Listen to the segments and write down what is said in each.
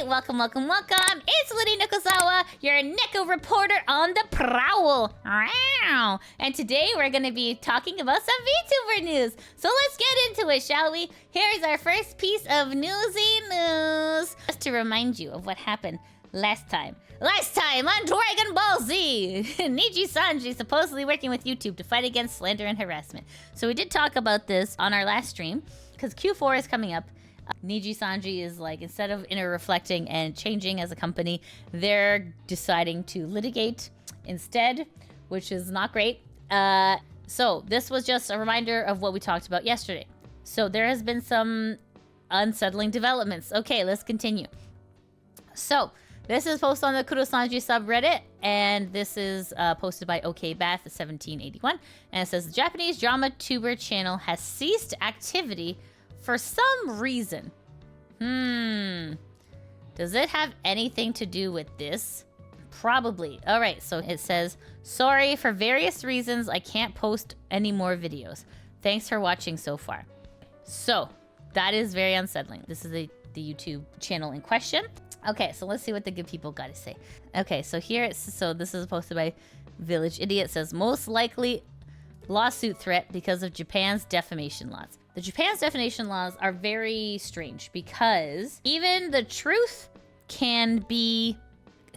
welcome, welcome, welcome. It's Liddy Nukozawa, your Neko reporter on the prowl. Wow. And today we're going to be talking about some VTuber news. So let's get into it, shall we? Here's our first piece of Newsy news. Just to remind you of what happened last time. Last time on Dragon Ball Z, Nijisanji supposedly working with YouTube to fight against slander and harassment. So we did talk about this on our last stream, because Q4 is coming up. Nijisanji is like, instead of inner reflecting and changing as a company, they're deciding to litigate instead, which is not great. So this was just a reminder of what we talked about yesterday. So there has been some unsettling developments. Okay, let's continue. So this is posted on the Kurosanji subreddit, and this is posted by OKBath1781, and it says the Japanese drama tuber channel has ceased activity for some reason. Does it have anything to do with this? Probably. All right, so it says, sorry, for various reasons, I can't post any more videos. Thanks for watching so far. So that is very unsettling. This is the YouTube channel in question. Okay, so let's see what the good people got to say. Okay, so here it's, so this is posted by Village Idiot. It says, most likely lawsuit threat because of Japan's defamation laws. The Japan's defamation laws are very strange because even the truth can be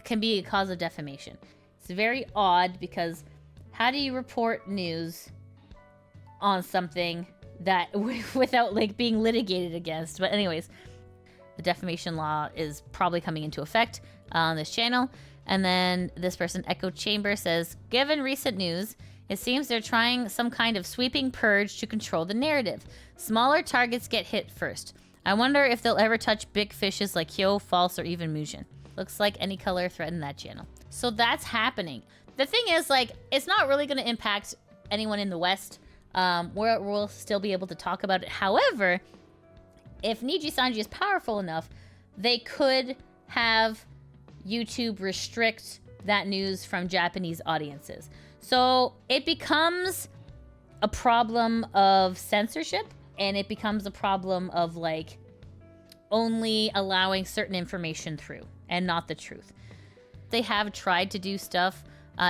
a cause of defamation. It's very odd because how do you report news on something that without like being litigated against? But anyways, the defamation law is probably coming into effect on this channel. And then this person, Echo Chamber, says, given recent news, it seems they're trying some kind of sweeping purge to control the narrative. Smaller targets get hit first. I wonder if they'll ever touch big fishes like Hyo, False, or even Mujin. Looks like any color threatened that channel. So that's happening. The thing is, like, it's not really going to impact anyone in the West. We'll still be able to talk about it. However, if Nijisanji is powerful enough, they could have YouTube restrict that news from Japanese audiences. So it becomes a problem of censorship, and it becomes a problem of like only allowing certain information through and not the truth. They have tried to do stuff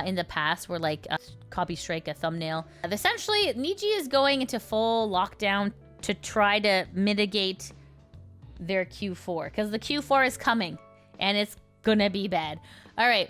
in the past where like copy strike a thumbnail. Essentially, Niji is going into full lockdown to try to mitigate their Q4 because the Q4 is coming and it's gonna be bad. All right.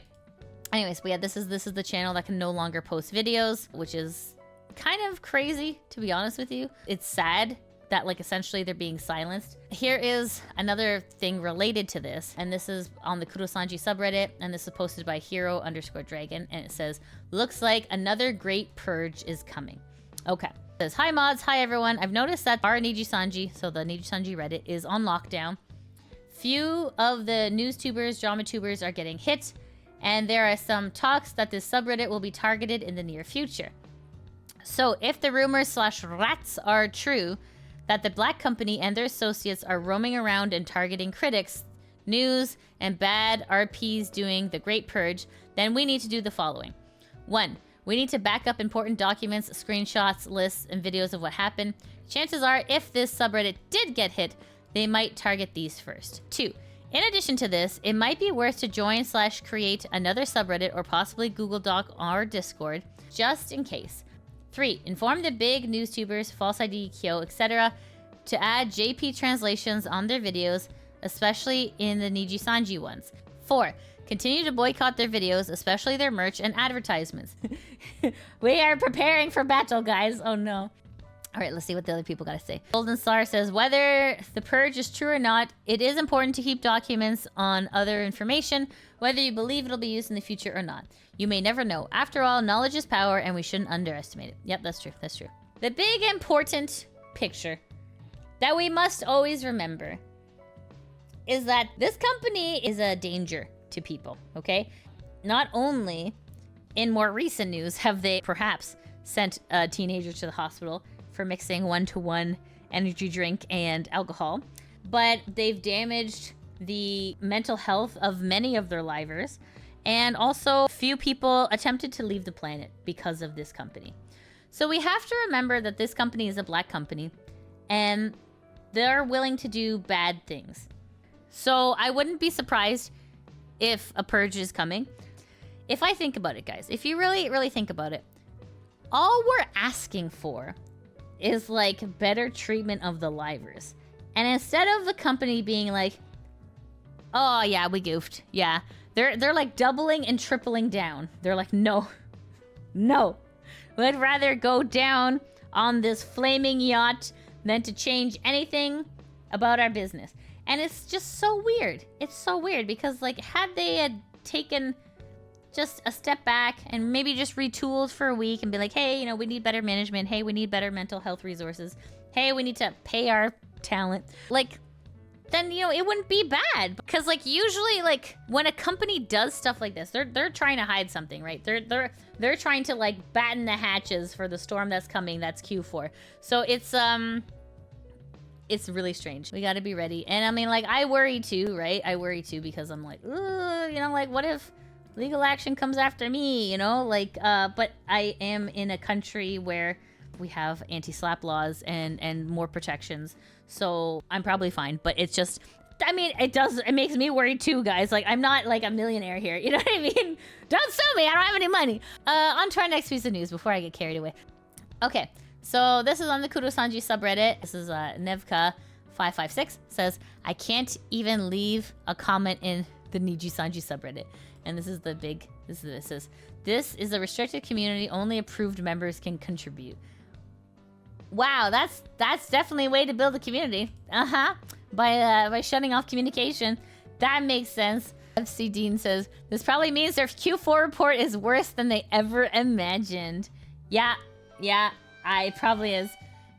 Anyways, but yeah, this is the channel that can no longer post videos, which is kind of crazy, to be honest with you. It's sad that like essentially they're being silenced. Here is another thing related to this, and this is on the Kurosanji subreddit, and this is posted by Hero_Dragon, and it says, looks like another great purge is coming. Okay. It says, hi mods, hi everyone. I've noticed that our Nijisanji, so the Nijisanji Reddit, is on lockdown. Few of the news tubers, drama tubers are getting hit, and there are some talks that this subreddit will be targeted in the near future. So if the rumors / rats are true, that the Black Company and their associates are roaming around and targeting critics, news, and bad RPs doing the Great Purge, then we need to do the following. 1. We need to back up important documents, screenshots, lists, and videos of what happened. Chances are, if this subreddit did get hit, they might target these first. 2. In addition to this, it might be worth to join / create another subreddit or possibly Google Doc or Discord, just in case. 3. Inform the big news tubers, False ID, Kyo, etc. to add JP translations on their videos, especially in the Nijisanji ones. 4. Continue to boycott their videos, especially their merch and advertisements. We are preparing for battle, guys. Oh no. All right, let's see what the other people got to say. Golden Star says, whether the purge is true or not, it is important to keep documents on other information, whether you believe it'll be used in the future or not. You may never know. After all, knowledge is power, and we shouldn't underestimate it. Yep, that's true. That's true. The big important picture that we must always remember is that this company is a danger to people, okay? Not only in more recent news have they perhaps sent a teenager to the hospital for mixing 1-to-1 energy drink and alcohol, but they've damaged the mental health of many of their livers, and also few people attempted to leave the planet because of this company. So we have to remember that this company is a Black company, and they're willing to do bad things. So I wouldn't be surprised if a purge is coming. If I think about it, guys, if you really, really think about it, all we're asking for is like better treatment of the livers. And instead of the company being like, oh yeah, we goofed. Yeah. They're like doubling and tripling down. They're like, no. No. We'd rather go down on this flaming yacht than to change anything about our business. And it's just so weird. It's so weird because like had they had taken just a step back and maybe just retooled for a week and be like, hey, you know, we need better management. Hey, we need better mental health resources. Hey, we need to pay our talent. Like, then, you know, it wouldn't be bad. Because like usually like when a company does stuff like this, they're trying to hide something, right? They're trying to like batten the hatches for the storm that's coming. That's Q4. So it's really strange. We got to be ready. And I mean, like, I worry too, right? I worry too because I'm like, ooh, you know, like what if legal action comes after me, you know? Like, but I am in a country where we have anti-slap laws and more protections. So I'm probably fine, but it's just, I mean, it makes me worried too, guys. Like, I'm not like a millionaire here. You know what I mean? Don't sue me. I don't have any money. On to our next piece of news before I get carried away. Okay. So this is on the Kurosanji subreddit. This is Nevka556 says, I can't even leave a comment in the Nijisanji subreddit. And this is the big, this is a restricted community. Only approved members can contribute. Wow, that's definitely a way to build a community. By shutting off communication. That makes sense. FC Dean says, this probably means their Q4 report is worse than they ever imagined. Yeah, it probably is.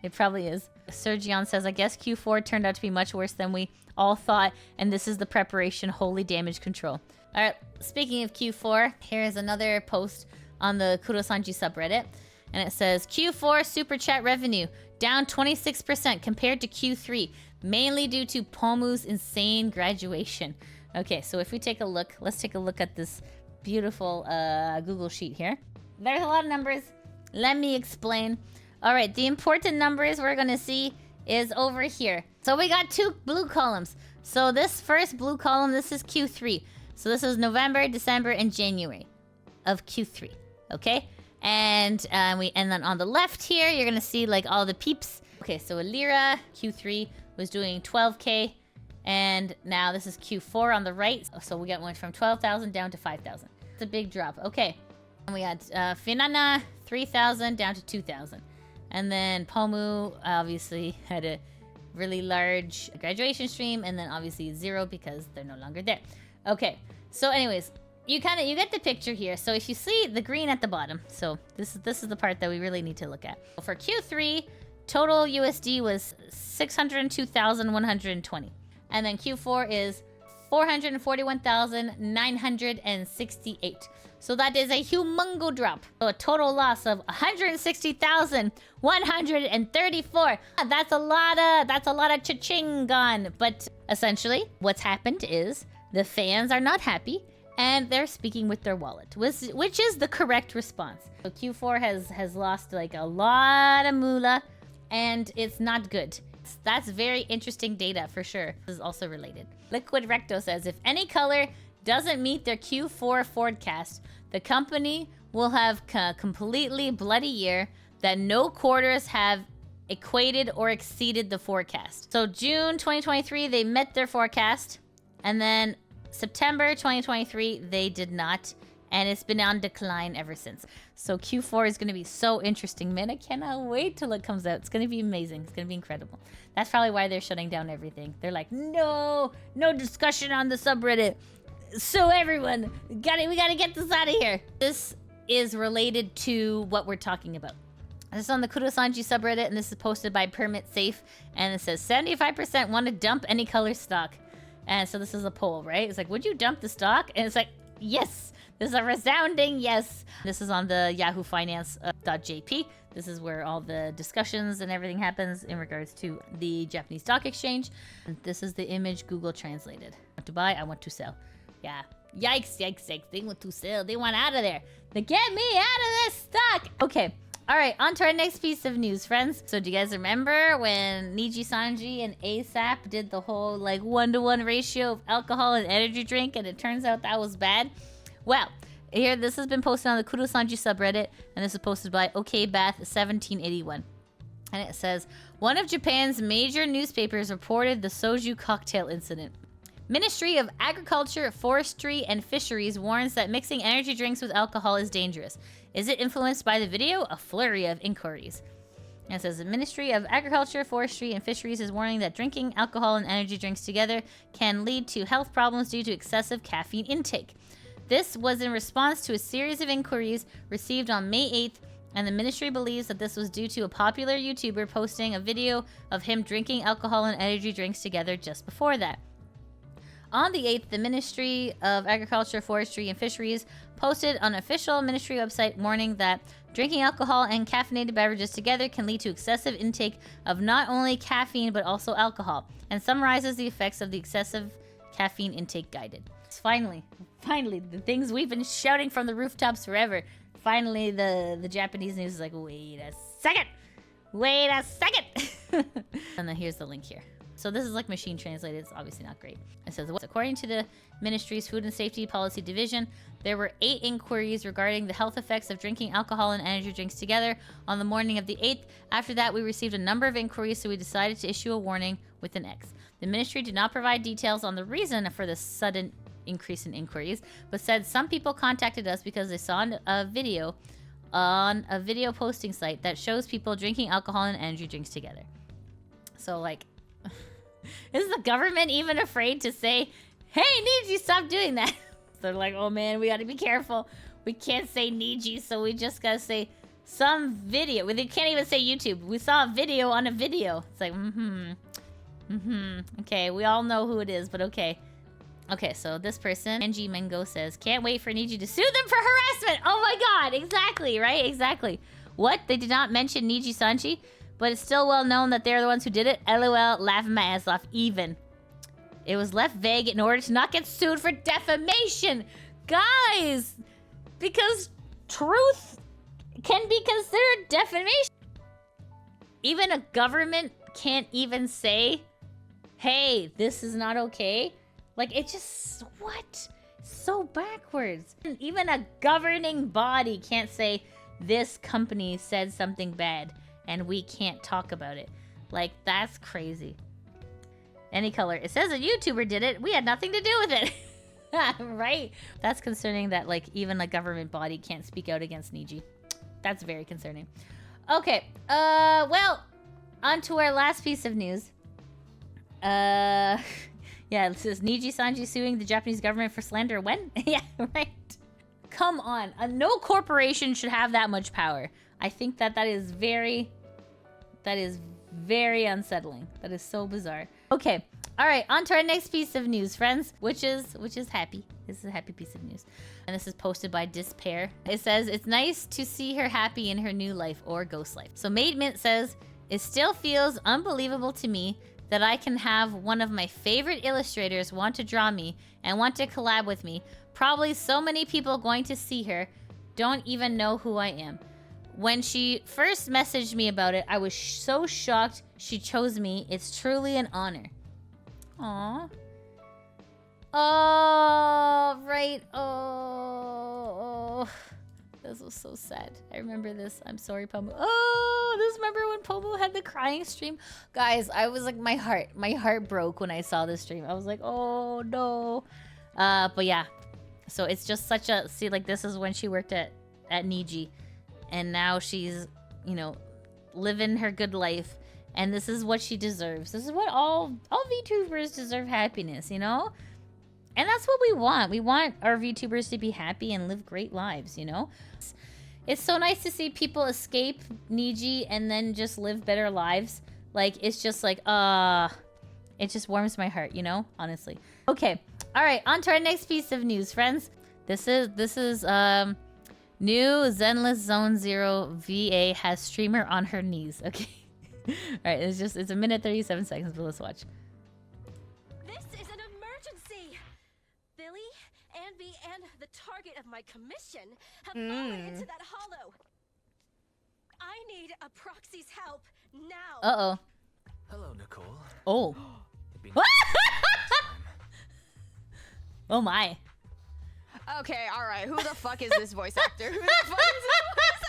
It probably is. Sergion says, I guess Q4 turned out to be much worse than we all thought, and this is the preparation, holy damage control. All right, speaking of Q4, here is another post on the Kurosanji subreddit, and it says, Q4 super chat revenue down 26% compared to Q3, mainly due to Pomu's insane graduation. Okay, so if we take a look, let's take a look at this beautiful Google sheet here. There's a lot of numbers. Let me explain. All right, the important numbers we're gonna see is over here. So we got two blue columns. So this first blue column, this is Q3. So this is November, December, and January of Q3. Okay, and then on the left here, you're gonna see like all the peeps. Okay, so Alira Q3 was doing 12K, and now this is Q4 on the right. So we went from 12,000 down to 5,000. It's a big drop. Okay, and we had Finana 3,000 down to 2,000, and then Pomu obviously had a really large graduation stream, and then obviously 0 because they're no longer there. Okay, so anyways, you get the picture here. So if you see the green at the bottom, so this is the part that we really need to look at. For Q3, total USD was 602,120, and then Q4 is 441,968. So that is a humongo drop. So a total loss of 160,134. That's a lot of cha-ching gone. But essentially, what's happened is the fans are not happy, and they're speaking with their wallet, which is the correct response. So Q4 has lost like a lot of moolah, and it's not good. That's very interesting data for sure. This is also related. Liquid Recto says, if any color doesn't meet their Q4 forecast, the company will have a completely bloody year that no quarters have equated or exceeded the forecast. So June 2023, they met their forecast, and then September 2023, they did not, and it's been on decline ever since. So Q4 is going to be so interesting, man. I cannot wait till it comes out. It's going to be amazing. It's going to be incredible. That's probably why they're shutting down everything. They're like, no discussion on the subreddit. So everyone, we gotta get this out of here. This is related to what we're talking about. This is on the Kurosanji subreddit, and this is posted by Permit Safe, and it says 75% want to dump any color stock. And so this is a poll, right? It's like, would you dump the stock? And it's like, yes. This is a resounding yes. This is on the Yahoo Finance.jp. This is where all the discussions and everything happens in regards to the Japanese stock exchange. And this is the image Google translated. I want to buy, I want to sell. Yeah. Yikes. They want to sell. They want out of there. They get me out of this stock. Okay. All right, on to our next piece of news, friends. So do you guys remember when Nijisanji and ASAP did the whole like 1-to-1 ratio of alcohol and energy drink, and it turns out that was bad? Well, here, this has been posted on the Kurosanji subreddit, and this is posted by OKBath1781. And it says, one of Japan's major newspapers reported the soju cocktail incident. Ministry of Agriculture, Forestry, and Fisheries warns that mixing energy drinks with alcohol is dangerous. Is it influenced by the video? A flurry of inquiries. And it says, the Ministry of Agriculture, Forestry, and Fisheries is warning that drinking alcohol and energy drinks together can lead to health problems due to excessive caffeine intake. This was in response to a series of inquiries received on May 8th, and the ministry believes that this was due to a popular YouTuber posting a video of him drinking alcohol and energy drinks together just before that. On the 8th, the Ministry of Agriculture, Forestry, and Fisheries posted on an official ministry website warning that drinking alcohol and caffeinated beverages together can lead to excessive intake of not only caffeine but also alcohol, and summarizes the effects of the excessive caffeine intake guided. Finally, the things we've been shouting from the rooftops forever. Finally, the Japanese news is like, wait a second! And then here's the link here. So this is like machine translated. It's obviously not great. It says, according to the ministry's Food and Safety Policy Division, there were 8 inquiries regarding the health effects of drinking alcohol and energy drinks together on the morning of the 8th. After that, we received a number of inquiries, so we decided to issue a warning with an X. The ministry did not provide details on the reason for the sudden increase in inquiries, but said some people contacted us because they saw a video on a video posting site that shows people drinking alcohol and energy drinks together. So like, is the government even afraid to say, hey, Niji, stop doing that? They're like, oh man, we gotta be careful. We can't say Niji, so we just gotta say some video. They can't even say YouTube. We saw a video on a video. It's like, okay, we all know who it is, but okay. Okay, so this person, Angie Mengo, says, can't wait for Niji to sue them for harassment. Oh my god, exactly, right? Exactly. What? They did not mention Nijisanji, but it's still well known that they're the ones who did it. LOL, laughing my ass off even. It was left vague in order to not get sued for defamation. Guys, because truth can be considered defamation. Even a government can't even say, hey, this is not okay. Like, it just, what? So backwards. Even a governing body can't say, this company said something bad and we can't talk about it. Like, that's crazy. Any color. It says a YouTuber did it. We had nothing to do with it. Right? That's concerning that, like, even a government body can't speak out against Niji. That's very concerning. Okay. Well, on to our last piece of news. Yeah, this is Nijisanji suing the Japanese government for slander. When? Yeah, right. Come on. No corporation should have that much power. I think that is very unsettling. That is so bizarre. Okay. All right, on to our next piece of news, friends, which is happy. This is a happy piece of news. And this is posted by Despair. It says, it's nice to see her happy in her new life or ghost life. So Made Mint says, it still feels unbelievable to me that I can have one of my favorite illustrators want to draw me and want to collab with me. Probably so many people going to see her don't even know who I am. When she first messaged me about it, I was so shocked she chose me. It's truly an honor. Aww. Oh, right. Oh. This was so sad. I remember this. I'm sorry, Pomu. Oh, this remember when Pomu had the crying stream? Guys, I was like, my heart broke when I saw this stream. I was like, oh no. But yeah. So it's just such a, see, like, this is when she worked at NIJI. And now she's, you know, living her good life. And this is what she deserves. This is what all VTubers deserve, happiness, you know? And that's what we want. We want our VTubers to be happy and live great lives, you know? It's so nice to see people escape Niji and then just live better lives. Like, it's just like, it just warms my heart, you know? Honestly. Okay. All right. On to our next piece of news, friends. This is new Zenless Zone 0 VA has streamer on her knees. Okay. All right. It's a minute 37 seconds, but let's watch. And the target of my commission have fallen into that hollow. I need a proxy's help now. Uh-oh. Hello, Nicole. Oh. Oh my. Okay, alright. Who the fuck is this voice actor? Who the fuck is this voice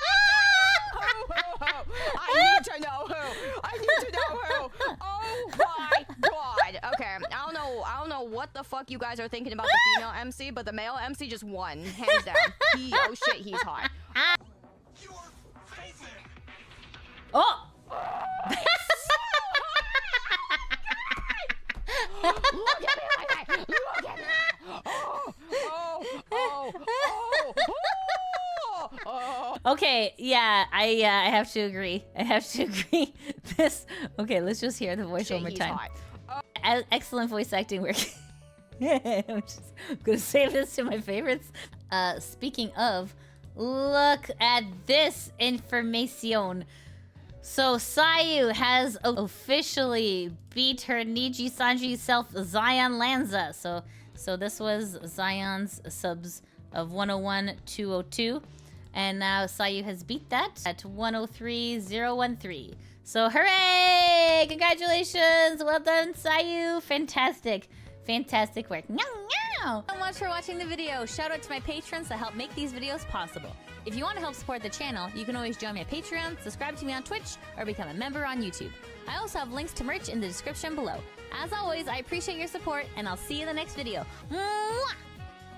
actor? I need to know who. I need to know who. Oh my god. Okay, I don't know what the fuck you guys are thinking about the female MC, but the male MC just won, hands down. Oh shit, he's hot. Oh! Look at me like that! Look at me! Okay, yeah, I have to agree. I have to agree. This. Okay, let's just hear the voice one more time. Excellent voice acting work. I'm just gonna save this to my favorites. Speaking of, look at this information. So Sayu has officially beat her Nijisanji self Zaion Lanza. So this was Zaion's subs of 101 202. And now Sayu has beat that at 103.013. So hooray! Congratulations! Well done, Sayu! Fantastic. Fantastic work. Meow, meow! Thank you so much for watching the video. Shout out to my patrons that help make these videos possible. If you want to help support the channel, you can always join me at Patreon, subscribe to me on Twitch, or become a member on YouTube. I also have links to merch in the description below. As always, I appreciate your support, and I'll see you in the next video. Mwah!